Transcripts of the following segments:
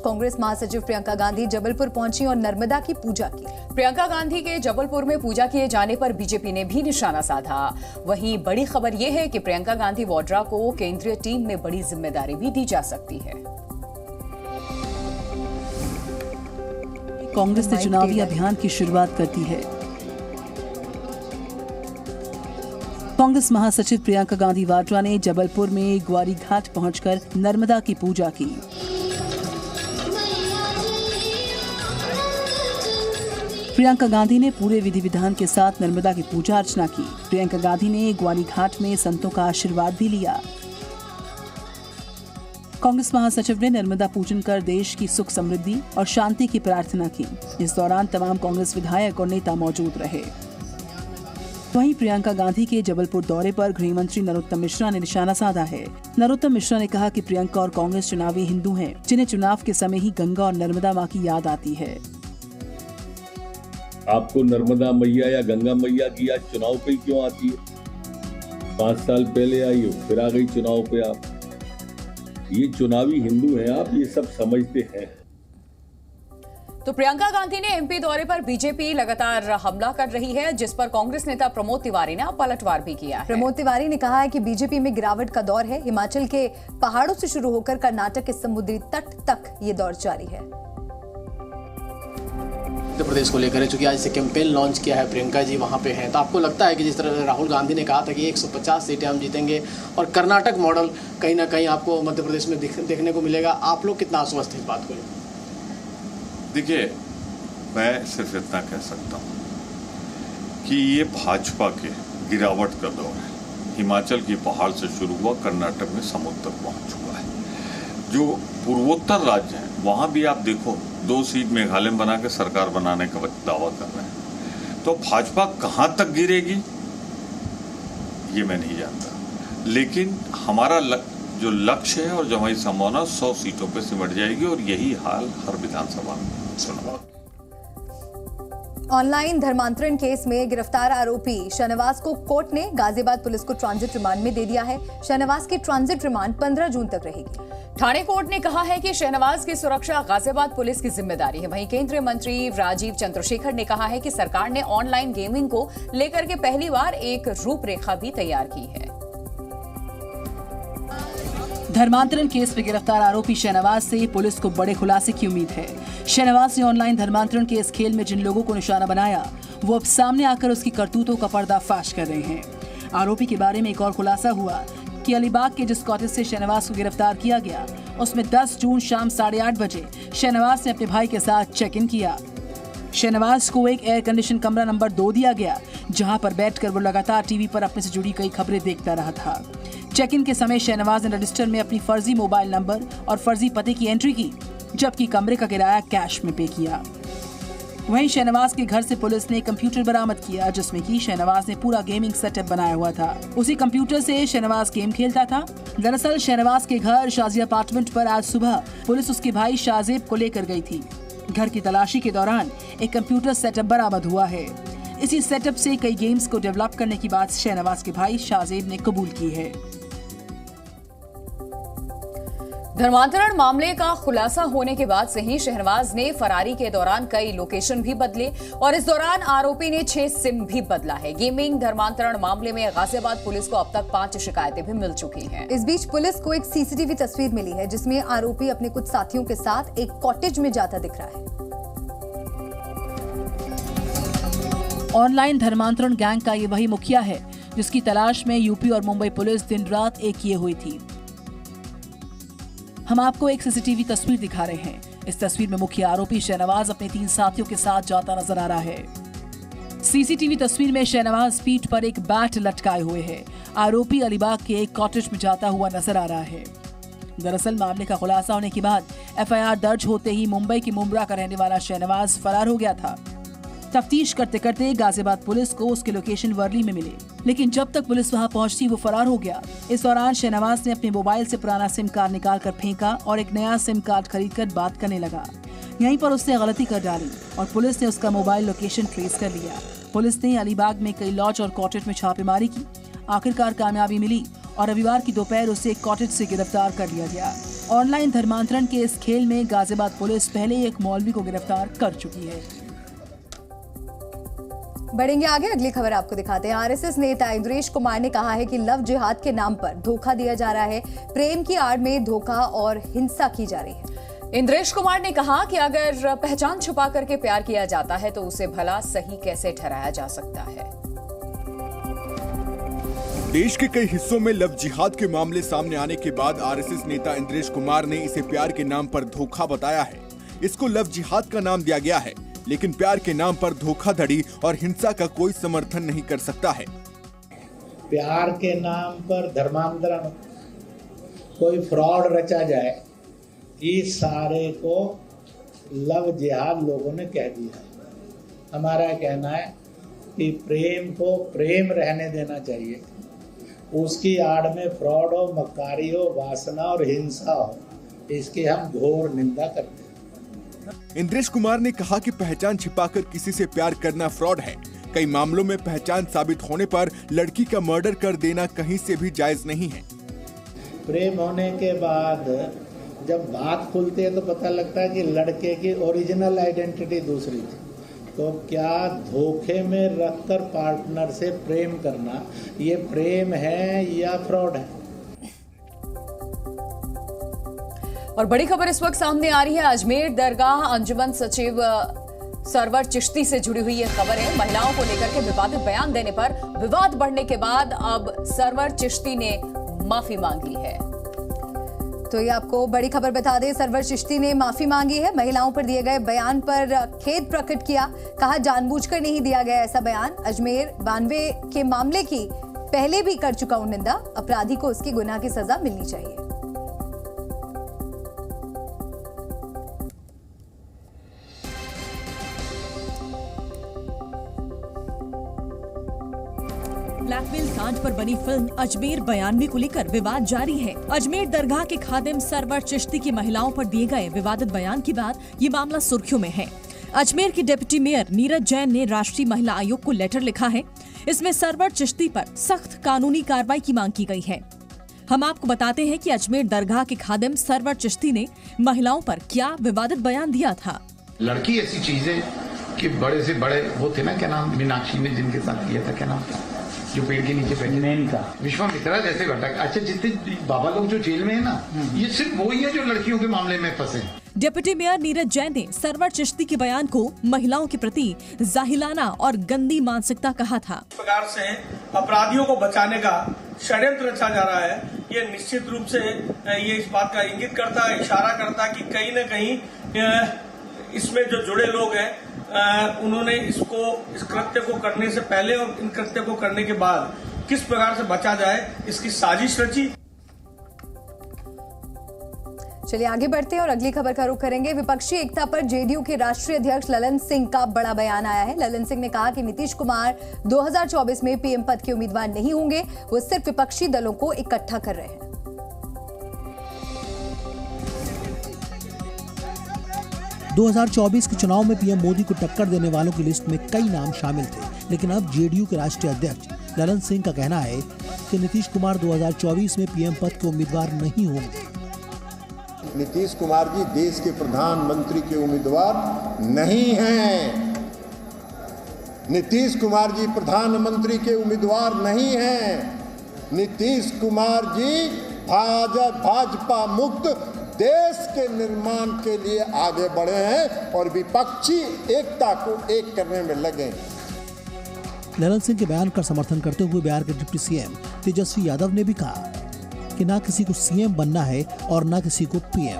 कांग्रेस महासचिव प्रियंका गांधी जबलपुर पहुंची और नर्मदा की पूजा की। प्रियंका गांधी के जबलपुर में पूजा किए जाने पर बीजेपी ने भी निशाना साधा। वहीं बड़ी खबर यह है कि प्रियंका गांधी वाड्रा को केंद्रीय टीम में बड़ी जिम्मेदारी भी दी जा सकती है। कांग्रेस ने चुनावी अभियान की शुरुआत कर दी है। कांग्रेस महासचिव प्रियंका गांधी वाड्रा ने जबलपुर में ग्वारी घाट पहुंचकर नर्मदा की पूजा की। प्रियंका गांधी ने पूरे विधि विधान के साथ नर्मदा की पूजा अर्चना की। प्रियंका गांधी ने ग्वारी घाट में संतों का आशीर्वाद भी लिया। कांग्रेस महासचिव ने नर्मदा पूजन कर देश की सुख समृद्धि और शांति की प्रार्थना की। इस दौरान तमाम कांग्रेस विधायक और नेता मौजूद रहे। वहीं प्रियंका गांधी के जबलपुर दौरे पर गृह मंत्री नरोत्तम मिश्रा ने निशाना साधा है। नरोत्तम मिश्रा ने कहा कि प्रियंका और कांग्रेस चुनावी हिंदू हैं, जिन्हें चुनाव के समय ही गंगा और नर्मदा मां की याद आती है। आपको नर्मदा मैया या गंगा मैया की याद चुनाव पे क्यों आती है? 5 साल पहले आई हो, फिर आ गई चुनाव पे आप। ये चुनावी हिंदू हैं आप, ये सब समझते हैं। तो प्रियंका गांधी ने एमपी दौरे पर बीजेपी लगातार हमला कर रही है, जिस पर कांग्रेस नेता प्रमोद तिवारी ने पलटवार भी किया है। प्रमोद तिवारी ने कहा है कि बीजेपी में गिरावट का दौर है। हिमाचल के पहाड़ों से शुरू होकर कर्नाटक के समुद्री तट तक ये दौर जारी है। मध्य प्रदेश को लेकर चूंकि आज से कैंपेन लॉन्च किया है, प्रियंका जी वहां पे हैं, तो आपको लगता है कि जिस तरह राहुल गांधी ने कहा था कि 150 सीटें हम जीतेंगे और कर्नाटक मॉडल कहीं ना कहीं आपको मध्य प्रदेश में देखने को मिलेगा, आप लोग कितना आश्वस्त हैं इस बात को? देखिए, मैं सिर्फ इतना कह सकता हूँ कि ये भाजपा के गिरावट का दौर है। हिमाचल की पहाड़ से शुरू हुआ, कर्नाटक में समुद्र तक पहुँच चुका है। जो पूर्वोत्तर राज्य हैं वहाँ भी आप देखो 2 सीट मेघालय में बना के सरकार बनाने का दावा कर रहे हैं। तो भाजपा कहाँ तक गिरेगी ये मैं नहीं जानता, लेकिन हमारा जो लक्ष्य है और जो हमारी संभावना 100 सीटों पे सिमट जाएगी और यही हाल हर विधानसभा में सुना। ऑनलाइन धर्मांतरण केस में गिरफ्तार आरोपी शाहनवाज को कोर्ट ने गाजियाबाद पुलिस को ट्रांजिट रिमांड में दे दिया है। शाहनवाज की ट्रांजिट रिमांड 15 जून तक रहेगी। ठाणे कोर्ट ने कहा है कि शाहनवाज की सुरक्षा गाजियाबाद पुलिस की जिम्मेदारी है। वहीं केंद्रीय मंत्री राजीव चंद्रशेखर ने कहा है कि सरकार ने ऑनलाइन गेमिंग को लेकर के पहली बार एक रूपरेखा भी तैयार की है। धर्मांतरण केस में गिरफ्तार आरोपी शाहनवाज से पुलिस को बड़े खुलासे की उम्मीद है। शाहनवाज ने ऑनलाइन धर्मांतरण के इस खेल में जिन लोगों को निशाना बनाया, वो अब सामने आकर उसकी करतूतों का पर्दाफाश कर रहे हैं। आरोपी के बारे में एक और खुलासा हुआ कि अलीबाग के जिस कॉटेज से शाहनवाज को गिरफ्तार किया गया, उसमें 10 जून शाम 8:30 बजे शाहनवाज ने अपने भाई के साथ चेक इन किया। शाहनवाज को एक एयर कंडीशन कमरा नंबर 2 दिया गया, जहां पर बैठकर वो लगातार टीवी पर अपने से जुड़ी कई खबरें देखता रहा था। चेक इन के समय शाहनवाज ने रजिस्टर में अपनी फर्जी मोबाइल नंबर और फर्जी पते की एंट्री की, जबकि कमरे का किराया कैश में पे किया। वहीं शाहनवाज के घर से पुलिस ने कंप्यूटर बरामद किया, जिसमें कि शाहनवाज ने पूरा गेमिंग सेटअप बनाया हुआ था। उसी कंप्यूटर से शाहनवाज गेम खेलता था। दरअसल शाहनवाज के घर शाजी अपार्टमेंट पर आज सुबह पुलिस उसके भाई शाहजेब को लेकर गई थी। घर की तलाशी के दौरान एक कंप्यूटर सेटअप बरामद हुआ है। इसी सेटअप से कई गेम्स को डेवलप करने की बात शाहनवाज के भाई शाहजेब ने कबूल की है। धर्मांतरण मामले का खुलासा होने के बाद से ही शाहनवाज ने फरारी के दौरान कई लोकेशन भी बदले और इस दौरान आरोपी ने 6 सिम भी बदला है। गेमिंग धर्मांतरण मामले में गाजियाबाद पुलिस को अब तक 5 शिकायतें भी मिल चुकी हैं। इस बीच पुलिस को एक सीसीटीवी तस्वीर मिली है, जिसमें आरोपी अपने कुछ साथियों के साथ एक कॉटेज में जाता दिख रहा है। ऑनलाइन धर्मांतरण गैंग का ये वही मुखिया है जिसकी तलाश में यूपी और मुंबई पुलिस दिन रात एक किए हुई थी। हम आपको एक सीसीटीवी तस्वीर दिखा रहे हैं। इस तस्वीर में मुख्य आरोपी शाहनवाज अपने 3 साथियों के साथ जाता नजर आ रहा है। सीसीटीवी तस्वीर में शाहनवाज पीठ पर एक बैट लटकाए हुए है। आरोपी अलीबाग के एक कॉटेज में जाता हुआ नजर आ रहा है। दरअसल मामले का खुलासा होने के बाद एफआईआर दर्ज होते ही मुंबई के मुंब्रा का रहने वाला शाहनवाज फरार हो गया था। तफ्तीश करते करते गाजियाबाद पुलिस को उसके लोकेशन वर्ली में मिले, लेकिन जब तक पुलिस वहां पहुंचती वो फरार हो गया। इस दौरान शाहनवाज ने अपने मोबाइल से पुराना सिम कार्ड निकाल कर फेंका और एक नया सिम कार्ड खरीदकर बात करने लगा। यहीं पर उसने गलती कर डाली और पुलिस ने उसका मोबाइल लोकेशन ट्रेस कर लिया। पुलिस ने अलीबाग में कई लॉज और कॉटेज में छापेमारी की। आखिरकार कामयाबी मिली और रविवार की दोपहर उसे एक कॉटेज से गिरफ्तार कर लिया गया ऑनलाइन धर्मांतरण के इस खेल में गाजियाबाद पुलिस पहले ही एक मौलवी को गिरफ्तार कर चुकी है। बढ़ेंगे आगे, अगली खबर आपको दिखाते हैं। आरएसएस नेता इंद्रेश कुमार ने कहा है कि लव जिहाद के नाम पर धोखा दिया जा रहा है। प्रेम की आड़ में धोखा और हिंसा की जा रही है। इंद्रेश कुमार ने कहा कि अगर पहचान छुपा करके प्यार किया जाता है तो उसे भला सही कैसे ठहराया जा सकता है। देश के कई हिस्सों में लव जिहाद के मामले सामने आने के बाद आरएसएस नेता इंद्रेश कुमार ने इसे प्यार के नाम पर धोखा बताया है। इसको लव जिहाद का नाम दिया गया है, लेकिन प्यार के नाम पर धोखाधड़ी और हिंसा का कोई समर्थन नहीं कर सकता है। प्यार के नाम पर धर्मांतरण, कोई फ्रॉड रचा जाए, इस सारे को लव जिहाद लोगों ने कह दिया है। हमारा कहना है कि प्रेम को प्रेम रहने देना चाहिए, उसकी आड़ में फ्रॉड हो, मक्कारी हो, वासना और हिंसा हो, इसकी हम घोर निंदा करते हैं। इंद्रेश कुमार ने कहा कि पहचान छिपाकर किसी से प्यार करना फ्रॉड है। कई मामलों में पहचान साबित होने पर लड़की का मर्डर कर देना कहीं से भी जायज नहीं है। प्रेम होने के बाद जब बात खुलती है तो पता लगता है कि लड़के की ओरिजिनल आइडेंटिटी दूसरी थी। तो क्या धोखे में रखकर पार्टनर से प्रेम करना, ये प्रेम है या फ्रॉड है? और बड़ी खबर इस वक्त सामने आ रही है। अजमेर दरगाह अंजुमन सचिव सरवर चिश्ती से जुड़ी हुई ये खबर है। महिलाओं को लेकर के विवादित बयान देने पर विवाद बढ़ने के बाद अब सरवर चिश्ती ने माफी मांग ली है। तो ये आपको बड़ी खबर बता दें, सरवर चिश्ती ने माफी मांगी है। महिलाओं पर दिए गए बयान पर खेद प्रकट किया, कहा जानबूझकर नहीं दिया गया ऐसा बयान। अजमेर 92 के मामले की पहले भी कर चुका हूं निंदा, अपराधी को उसकी गुनाह की सजा मिलनी चाहिए। ब्लैकमेल कांड पर बनी फिल्म अजमेर 92 को लेकर विवाद जारी है। अजमेर दरगाह के खादिम सरवर चिश्ती की महिलाओं पर दिए गए विवादित बयान के बाद ये मामला सुर्खियों में है। अजमेर की डिप्टी मेयर नीरज जैन ने राष्ट्रीय महिला आयोग को लेटर लिखा है। इसमें सरवर चिश्ती पर सख्त कानूनी कार्रवाई की मांग की गई है। हम आपको बताते हैं कि अजमेर दरगाह के खादिम सरवर चिश्ती ने महिलाओं पर क्या विवादित बयान दिया था। लड़की ऐसी चीज है कि बड़े से बड़े वो थे ना, क्या नाम, मीनाक्षी ने जिनके साथ किया था, क्या नाम था, जो पेड़ के नीचे बैठे था, विश्वामित्रा जैसे घटक। अच्छा, जितने बाबा लोग जो जेल में है ना, ये सिर्फ वही है जो लड़कियों के मामले में फंसे। डिप्टी मेयर नीरज जैन ने सरवर चिश्ती के बयान को महिलाओं के प्रति जाहिलाना और गंदी मानसिकता कहा था। इस प्रकार से अपराधियों को बचाने का षड्यंत्र रचा जा रहा है, ये निश्चित रूप से ये इस बात का इंगित करता है, इशारा करता है कि कहीं न कहीं इसमें जो जुड़े लोग हैं उन्होंने इस कृत्य को करने से पहले और इन कृत्य को करने के बाद किस प्रकार से बचा जाए, इसकी साजिश रची। चलिए आगे बढ़ते हैं और अगली खबर का रुख करेंगे। विपक्षी एकता पर जेडीयू के राष्ट्रीय अध्यक्ष ललन सिंह का बड़ा बयान आया है। ललन सिंह ने कहा कि नीतीश कुमार 2024 में पीएम पद के उम्मीदवार नहीं होंगे, वो सिर्फ विपक्षी दलों को इकट्ठा कर रहे हैं। 2024 के चुनाव में पीएम मोदी को टक्कर देने वालों की लिस्ट में कई नाम शामिल थे, लेकिन अब जेडीयू के राष्ट्रीय अध्यक्ष ललन सिंह का कहना है कि नीतीश कुमार 2024 में पीएम पद के उम्मीदवार नहीं होंगे। नीतीश कुमार जी देश के प्रधानमंत्री के उम्मीदवार नहीं हैं। नीतीश कुमार जी प्रधानमंत्री के उम्मीदवार नहीं हैं। नीतीश कुमार जी भाजपा मुक्त देश के निर्माण के लिए आगे बढ़े हैं और विपक्षी एकता को एक करने में लगे। ललन सिंह के बयान का समर्थन करते हुए बिहार के डिप्टी सीएम तेजस्वी यादव ने भी कहा कि ना किसी को सीएम बनना है और ना किसी को पीएम।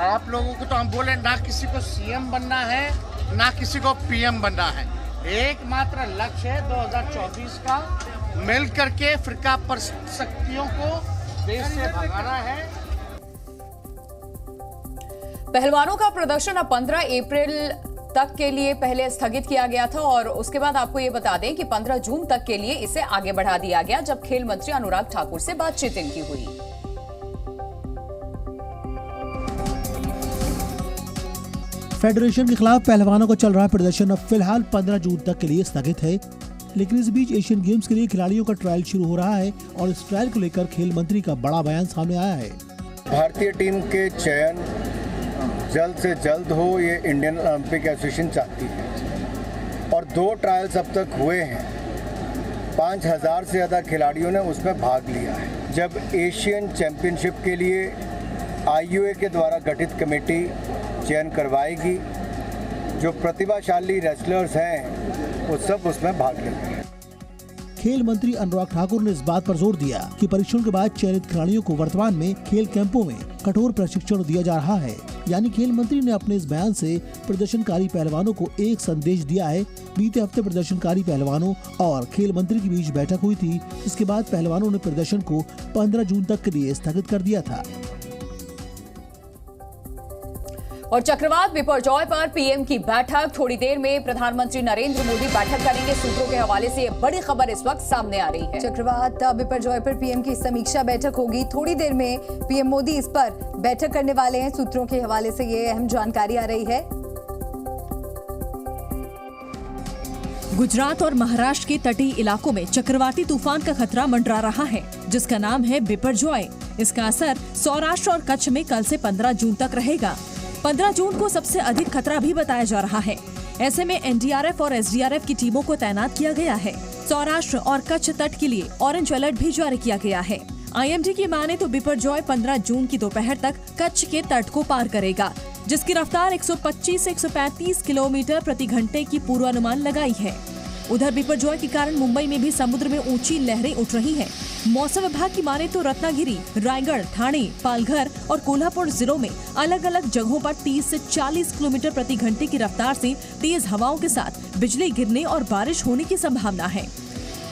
आप लोगों को तो हम बोले ना किसी को सीएम बनना है ना किसी को पीएम बनना है। एकमात्र लक्ष्य है 2024 का, मिल करके फिरका पर शक्तियों को देश से भगाना है। पहलवानों का प्रदर्शन अब 15 अप्रैल तक के लिए पहले स्थगित किया गया था और उसके बाद आपको ये बता दें कि 15 जून तक के लिए इसे आगे बढ़ा दिया गया, जब खेल मंत्री अनुराग ठाकुर से बातचीत इनकी हुई। फेडरेशन के खिलाफ पहलवानों का चल रहा प्रदर्शन अब फिलहाल 15 जून तक के लिए स्थगित है, लेकिन इस बीच एशियन गेम्स के लिए खिलाड़ियों का ट्रायल शुरू हो रहा है और इस ट्रायल को लेकर खेल मंत्री का बड़ा बयान सामने आया है। भारतीय टीम के चयन जल्द से जल्द हो, ये इंडियन ओलंपिक एसोसिएशन चाहती है। और 2 ट्रायल्स अब तक हुए हैं, 5000 से ज़्यादा खिलाड़ियों ने उसमें भाग लिया है। जब एशियन चैंपियनशिप के लिए IOA के द्वारा गठित कमेटी चयन करवाएगी, जो प्रतिभाशाली रेसलर्स हैं वो सब उसमें भाग लेंगे। खेल मंत्री अनुराग ठाकुर ने इस बात पर जोर दिया कि परीक्षण के बाद चयनित खिलाड़ियों को वर्तमान में खेल कैंपों में कठोर प्रशिक्षण दिया जा रहा है। यानी खेल मंत्री ने अपने इस बयान से प्रदर्शनकारी पहलवानों को एक संदेश दिया है। बीते हफ्ते प्रदर्शनकारी पहलवानों और खेल मंत्री के बीच बैठक हुई थी, जिसके बाद पहलवानों ने प्रदर्शन को 15 जून तक के लिए स्थगित कर दिया था। और चक्रवात बिपरजॉय पर पीएम की बैठक, थोड़ी देर में प्रधानमंत्री नरेंद्र मोदी बैठक करेंगे। सूत्रों के हवाले से ये बड़ी खबर इस वक्त सामने आ रही है। चक्रवात बिपरजॉय पर पीएम की समीक्षा बैठक होगी। थोड़ी देर में पीएम मोदी इस पर बैठक करने वाले हैं। सूत्रों के हवाले से ये अहम जानकारी आ रही है। गुजरात और महाराष्ट्र के तटीय इलाकों में चक्रवाती तूफान का खतरा मंडरा रहा है, जिसका नाम है बिपरजॉय। इसका असर सौराष्ट्र और कच्छ में कल से 15 जून तक रहेगा। 15 जून को सबसे अधिक खतरा भी बताया जा रहा है। ऐसे में एनडीआरएफ और एसडीआरएफ की टीमों को तैनात किया गया है। सौराष्ट्र और कच्छ तट के लिए ऑरेंज अलर्ट भी जारी किया गया है। आईएमडी की माने तो बिपरजॉय 15 जून की दोपहर तक कच्छ के तट को पार करेगा, जिसकी रफ्तार 125 से 135 किलोमीटर प्रति घंटे की पूर्वानुमान लगाई है। उधर बिपरजॉय के कारण मुंबई में भी समुद्र में ऊंची लहरें उठ रही हैं। मौसम विभाग की माने तो रत्नागिरी, रायगढ़, ठाणे, पालघर और कोल्हापुर जिलों में अलग अलग जगहों पर 30 से 40 किलोमीटर प्रति घंटे की रफ्तार से तेज हवाओं के साथ बिजली गिरने और बारिश होने की संभावना है।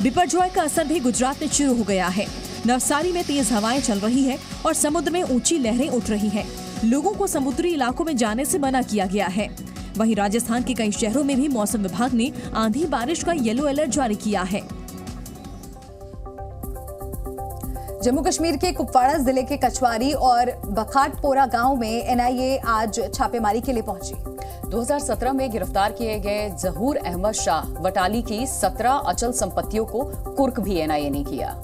बिपरजॉय का असर भी गुजरात में शुरू हो गया है। नवसारी में तेज हवाएं चल रही है और समुद्र में ऊंची लहरें उठ रही है। लोगों को समुद्री इलाकों में जाने से मना किया गया है। वहीं राजस्थान के कई शहरों में भी मौसम विभाग ने आंधी बारिश का येलो अलर्ट जारी किया है। जम्मू कश्मीर के कुपवाड़ा जिले के कचवारी और बखाटपोरा गांव में एनआईए आज छापेमारी के लिए पहुंची। 2017 में गिरफ्तार किए गए जहूर अहमद शाह वटाली की 17 अचल संपत्तियों को कुर्क भी एनआईए ने किया।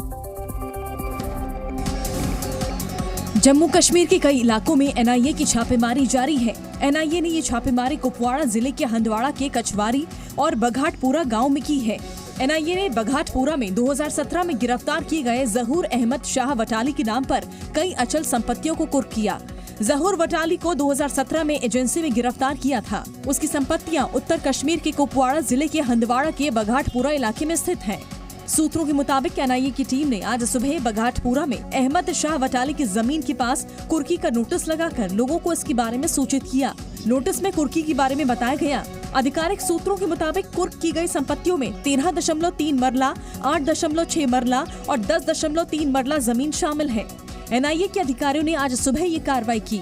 जम्मू कश्मीर के कई इलाकों में एनआईए की छापेमारी जारी है। एनआईए ने ये छापेमारी कुपवाड़ा जिले के हंदवाड़ा के कचवारी और बघाटपुरा गांव में की है। एनआईए ने बघाटपुरा में 2017 में गिरफ्तार किए गए जहूर अहमद शाह वटाली के नाम पर कई अचल संपत्तियों को कुर्क किया। जहूर वटाली को 2017 में एजेंसी में गिरफ्तार किया था। उसकी संपत्तियां उत्तर कश्मीर के कुपवाड़ा जिले के हंदवाड़ा के बघाटपुरा इलाके में स्थित हैं। सूत्रों के मुताबिक एनआईए की टीम ने आज सुबह बघाटपुरा में अहमद शाह वटाली की जमीन के पास कुर्की का नोटिस लगाकर लोगों को इसके बारे में सूचित किया। नोटिस में कुर्की के बारे में बताया गया। आधिकारिक सूत्रों के मुताबिक कुर्क की गई संपत्तियों में 13.3 मरला, 8.6 मरला और 10.3 मरला जमीन शामिल है। एनआईए के अधिकारियों ने आज सुबह ये कार्रवाई की।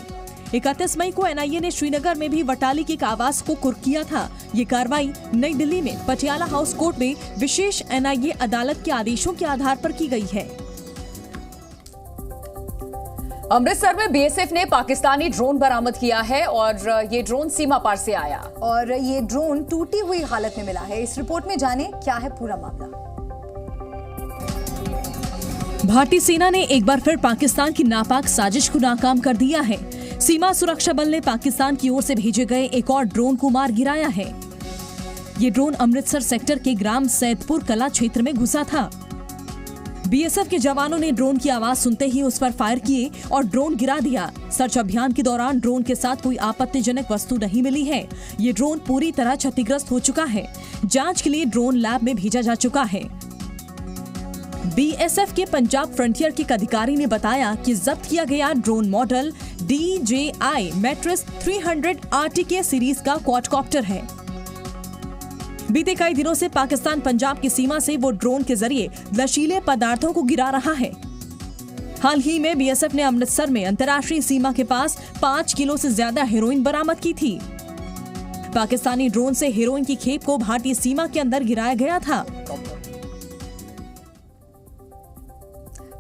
31 मई को एनआईए ने श्रीनगर में भी वटाली के एक आवास को कुर्क किया था। ये कार्रवाई नई दिल्ली में पटियाला हाउस कोर्ट में विशेष एनआईए अदालत के आदेशों के आधार पर की गई है। अमृतसर में बीएसएफ ने पाकिस्तानी ड्रोन बरामद किया है और ये ड्रोन सीमा पार से आया और ये ड्रोन टूटी हुई हालत में मिला है। इस रिपोर्ट में जाने क्या है पूरा मामला। भारतीय सेना ने एक बार फिर पाकिस्तान की नापाक साजिश को नाकाम कर दिया है। सीमा सुरक्षा बल ने पाकिस्तान की ओर से भेजे गए एक और ड्रोन को मार गिराया है। ये ड्रोन अमृतसर सेक्टर के ग्राम सैदपुर कला क्षेत्र में घुसा था। बीएसएफ के जवानों ने ड्रोन की आवाज सुनते ही उस पर फायर किए और ड्रोन गिरा दिया। सर्च अभियान के दौरान ड्रोन के साथ कोई आपत्तिजनक वस्तु नहीं मिली है। ये ड्रोन पूरी तरह क्षतिग्रस्त हो चुका है। जांच के लिए ड्रोन लैब में भेजा जा चुका है। बीएसएफ के पंजाब फ्रंटियर के एक अधिकारी ने बताया कि जब्त किया गया drone model DJI Matrix 300 RTK series का क्वाडकॉप्टर है। बीते कई दिनों से पाकिस्तान पंजाब की सीमा से वो ड्रोन के जरिए नशीले पदार्थों को गिरा रहा है। हाल ही में बीएसएफ ने अमृतसर में अंतर्राष्ट्रीय सीमा के पास 5 किलो से ज्यादा हेरोइन बरामद की थी। पाकिस्तानी ड्रोन से हेरोइन की खेप को भारतीय सीमा के अंदर गिराया गया था।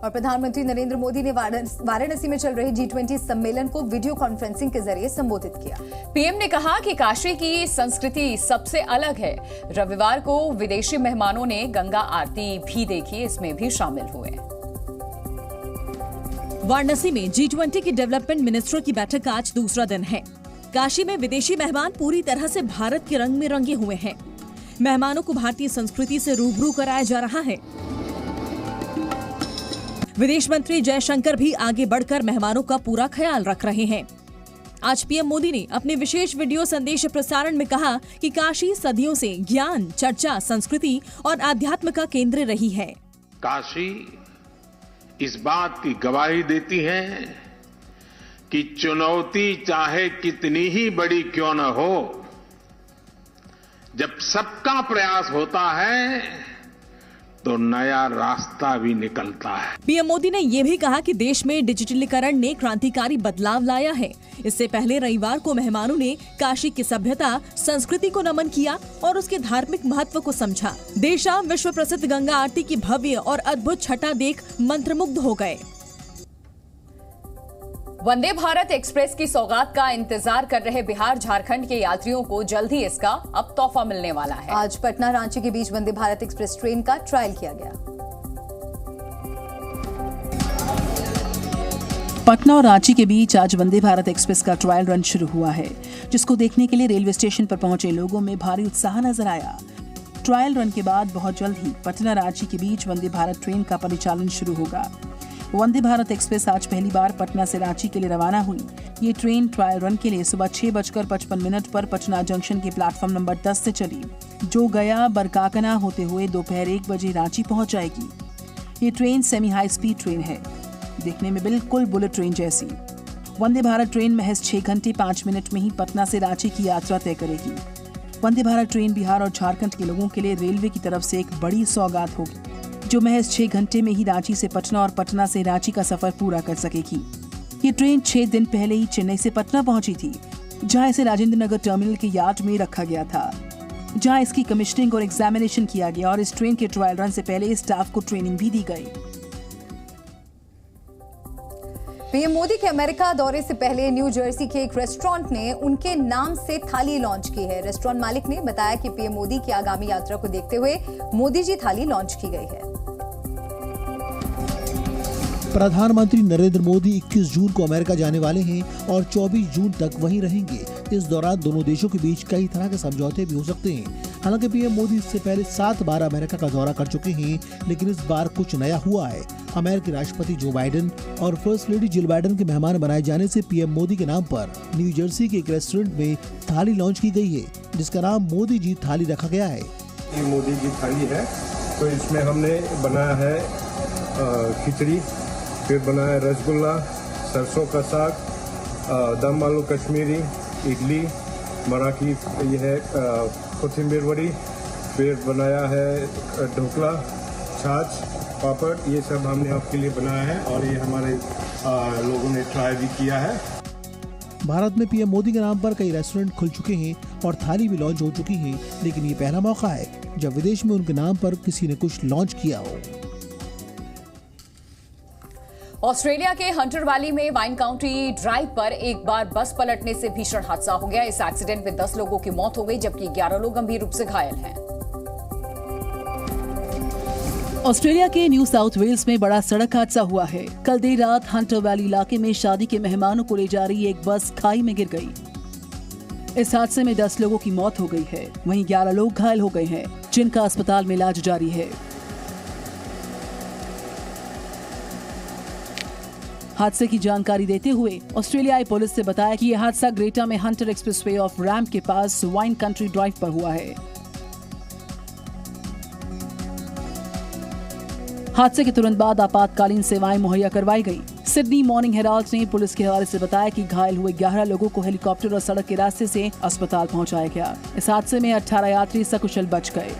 और प्रधानमंत्री नरेंद्र मोदी ने वाराणसी में चल रहे G20 सम्मेलन को वीडियो कॉन्फ्रेंसिंग के जरिए संबोधित किया। पीएम ने कहा कि काशी की संस्कृति सबसे अलग है। रविवार को विदेशी मेहमानों ने गंगा आरती भी देखी, इसमें भी शामिल हुए। वाराणसी में G20 की डेवलपमेंट मिनिस्टरों की बैठक का आज दूसरा दिन है। काशी में विदेशी मेहमान पूरी तरह से भारत के रंग में रंगे हुए हैं। मेहमानों को भारतीय संस्कृति से रूबरू कराया जा रहा है। विदेश मंत्री जयशंकर भी आगे बढ़कर मेहमानों का पूरा ख्याल रख रहे हैं। आज पीएम मोदी ने अपने विशेष वीडियो संदेश प्रसारण में कहा कि काशी सदियों से ज्ञान, चर्चा, संस्कृति और आध्यात्म का केंद्र रही है। काशी इस बात की गवाही देती है कि चुनौती चाहे कितनी ही बड़ी क्यों न हो, जब सबका प्रयास होता है तो नया रास्ता भी निकलता है। पीएम मोदी ने ये भी कहा कि देश में डिजिटलीकरण ने क्रांतिकारी बदलाव लाया है। इससे पहले रविवार को मेहमानों ने काशी की सभ्यता, संस्कृति को नमन किया और उसके धार्मिक महत्व को समझा। देर शाम विश्व प्रसिद्ध गंगा आरती की भव्य और अद्भुत छटा देख मंत्रमुग्ध हो गए। वंदे भारत एक्सप्रेस की सौगात का इंतजार कर रहे बिहार झारखंड के यात्रियों को जल्द ही इसका अब तोहफा मिलने वाला है। आज पटना रांची के बीच वंदे भारत एक्सप्रेस ट्रेन का ट्रायल किया गया। पटना और रांची के बीच आज वंदे भारत एक्सप्रेस का ट्रायल रन शुरू हुआ है, जिसको देखने के लिए रेलवे स्टेशन पर पहुंचे लोगों में भारी उत्साह नजर आया। ट्रायल रन के बाद बहुत जल्द ही पटना रांची के बीच वंदे भारत ट्रेन का परिचालन शुरू होगा। वंदे भारत एक्सप्रेस आज पहली बार पटना से रांची के लिए रवाना हुई। ये ट्रेन ट्रायल रन के लिए सुबह 6:55 पर पटना जंक्शन के प्लेटफॉर्म नंबर 10 से चली, जो गया बरकाकना होते हुए दोपहर 1 बजे रांची पहुंच जाएगी। ये train semi high speed train है, देखने में बिल्कुल बुलेट ट्रेन जैसी। वंदे भारत ट्रेन महज 6 घंटे 5 मिनट में ही पटना से रांची की यात्रा तय करेगी। वंदे भारत ट्रेन बिहार और झारखंड के लोगों के लिए रेलवे की तरफ से एक बड़ी सौगात होगी, जो महज 6 घंटे में ही रांची से पटना और पटना से रांची का सफर पूरा कर सकेगी। ये ट्रेन 6 दिन पहले ही चेन्नई से पटना पहुंची थी, जहां इसे राजेंद्र नगर टर्मिनल के यार्ड में रखा गया था, जहां इसकी कमिश्निंग और एग्जामिनेशन किया गया और इस ट्रेन के ट्रायल रन से पहले स्टाफ को ट्रेनिंग भी दी गई। पीएम मोदी के अमेरिका दौरे से पहले न्यू जर्सी के एक रेस्टोरेंट ने उनके नाम से थाली लॉन्च की है। रेस्टोरेंट मालिक ने बताया कि पीएम मोदी की आगामी यात्रा को देखते हुए मोदी जी थाली लॉन्च की गई है। प्रधानमंत्री नरेंद्र मोदी 21 जून को अमेरिका जाने वाले हैं और 24 जून तक वहीं रहेंगे। इस दौरान दोनों देशों के बीच कई तरह के समझौते भी हो सकते हैं। हालांकि पीएम मोदी इससे पहले 7 बार अमेरिका का दौरा कर चुके हैं, लेकिन इस बार कुछ नया हुआ है। अमेरिकी राष्ट्रपति जो बाइडेन और फर्स्ट लेडी जिल बाइडेन के मेहमान बनाए जाने से पीएम मोदी के नाम पर न्यू जर्सी के एक रेस्टोरेंट में थाली लॉन्च की गई है, जिसका नाम मोदी जी थाली रखा गया है। ये मोदी जी थाली है, तो इसमें हमने बनाया है खिचड़ी, फिर बनाया रसगुल्ला, सरसों का साग, दम आलू कश्मीरी, इडली, मराठी, ये है कोथिंबीर वड़ी, फिर बनाया है ढोकला, छाछ, पापड़, ये सब हमने आपके लिए बनाया है और ये हमारे लोगों ने ट्राई भी किया है। भारत में पीएम मोदी के नाम पर कई रेस्टोरेंट खुल चुके हैं और थाली भी लॉन्च हो चुकी है, लेकिन ये पहला मौका है जब विदेश में उनके नाम पर किसी ने कुछ लॉन्च किया हो। ऑस्ट्रेलिया के हंटर वैली में वाइन काउंटी ड्राइव पर एक बार बस पलटने से भीषण हादसा हो गया। इस एक्सीडेंट में 10 लोगों की मौत हो गई, जबकि 11 लोग गंभीर रूप से घायल हैं। ऑस्ट्रेलिया के न्यू साउथ वेल्स में बड़ा सड़क हादसा हुआ है। कल देर रात हंटर वैली इलाके में शादी के मेहमानों को ले जा रही एक बस खाई में गिर गई। इस हादसे में 10 लोगों की मौत हो गई है, वहीं 11 लोग घायल हो गए हैं, जिनका अस्पताल में इलाज जारी है। हादसे की जानकारी देते हुए ऑस्ट्रेलियाई पुलिस ने बताया कि यह हादसा ग्रेटा में हंटर एक्सप्रेसवे ऑफ रैम्प के पास वाइन कंट्री ड्राइव पर हुआ है। हादसे के तुरंत बाद आपातकालीन सेवाएं मुहैया करवाई गई। सिडनी मॉर्निंग हेराल्ड ने पुलिस के हवाले से बताया कि घायल हुए 11 लोगों को हेलीकॉप्टर और सड़क के रास्ते से अस्पताल पहुंचाया गया। इस हादसे में 18 यात्री सकुशल बच गए।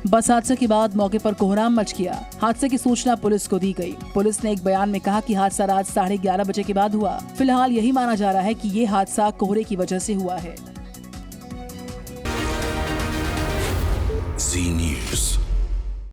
बस हादसे के बाद मौके पर कोहराम मच गया। हादसे की सूचना पुलिस को दी गई। पुलिस ने एक बयान में कहा कि हादसा रात 11:30 बजे के बाद हुआ। फिलहाल यही माना जा रहा है कि ये हादसा कोहरे की वजह से हुआ है। जी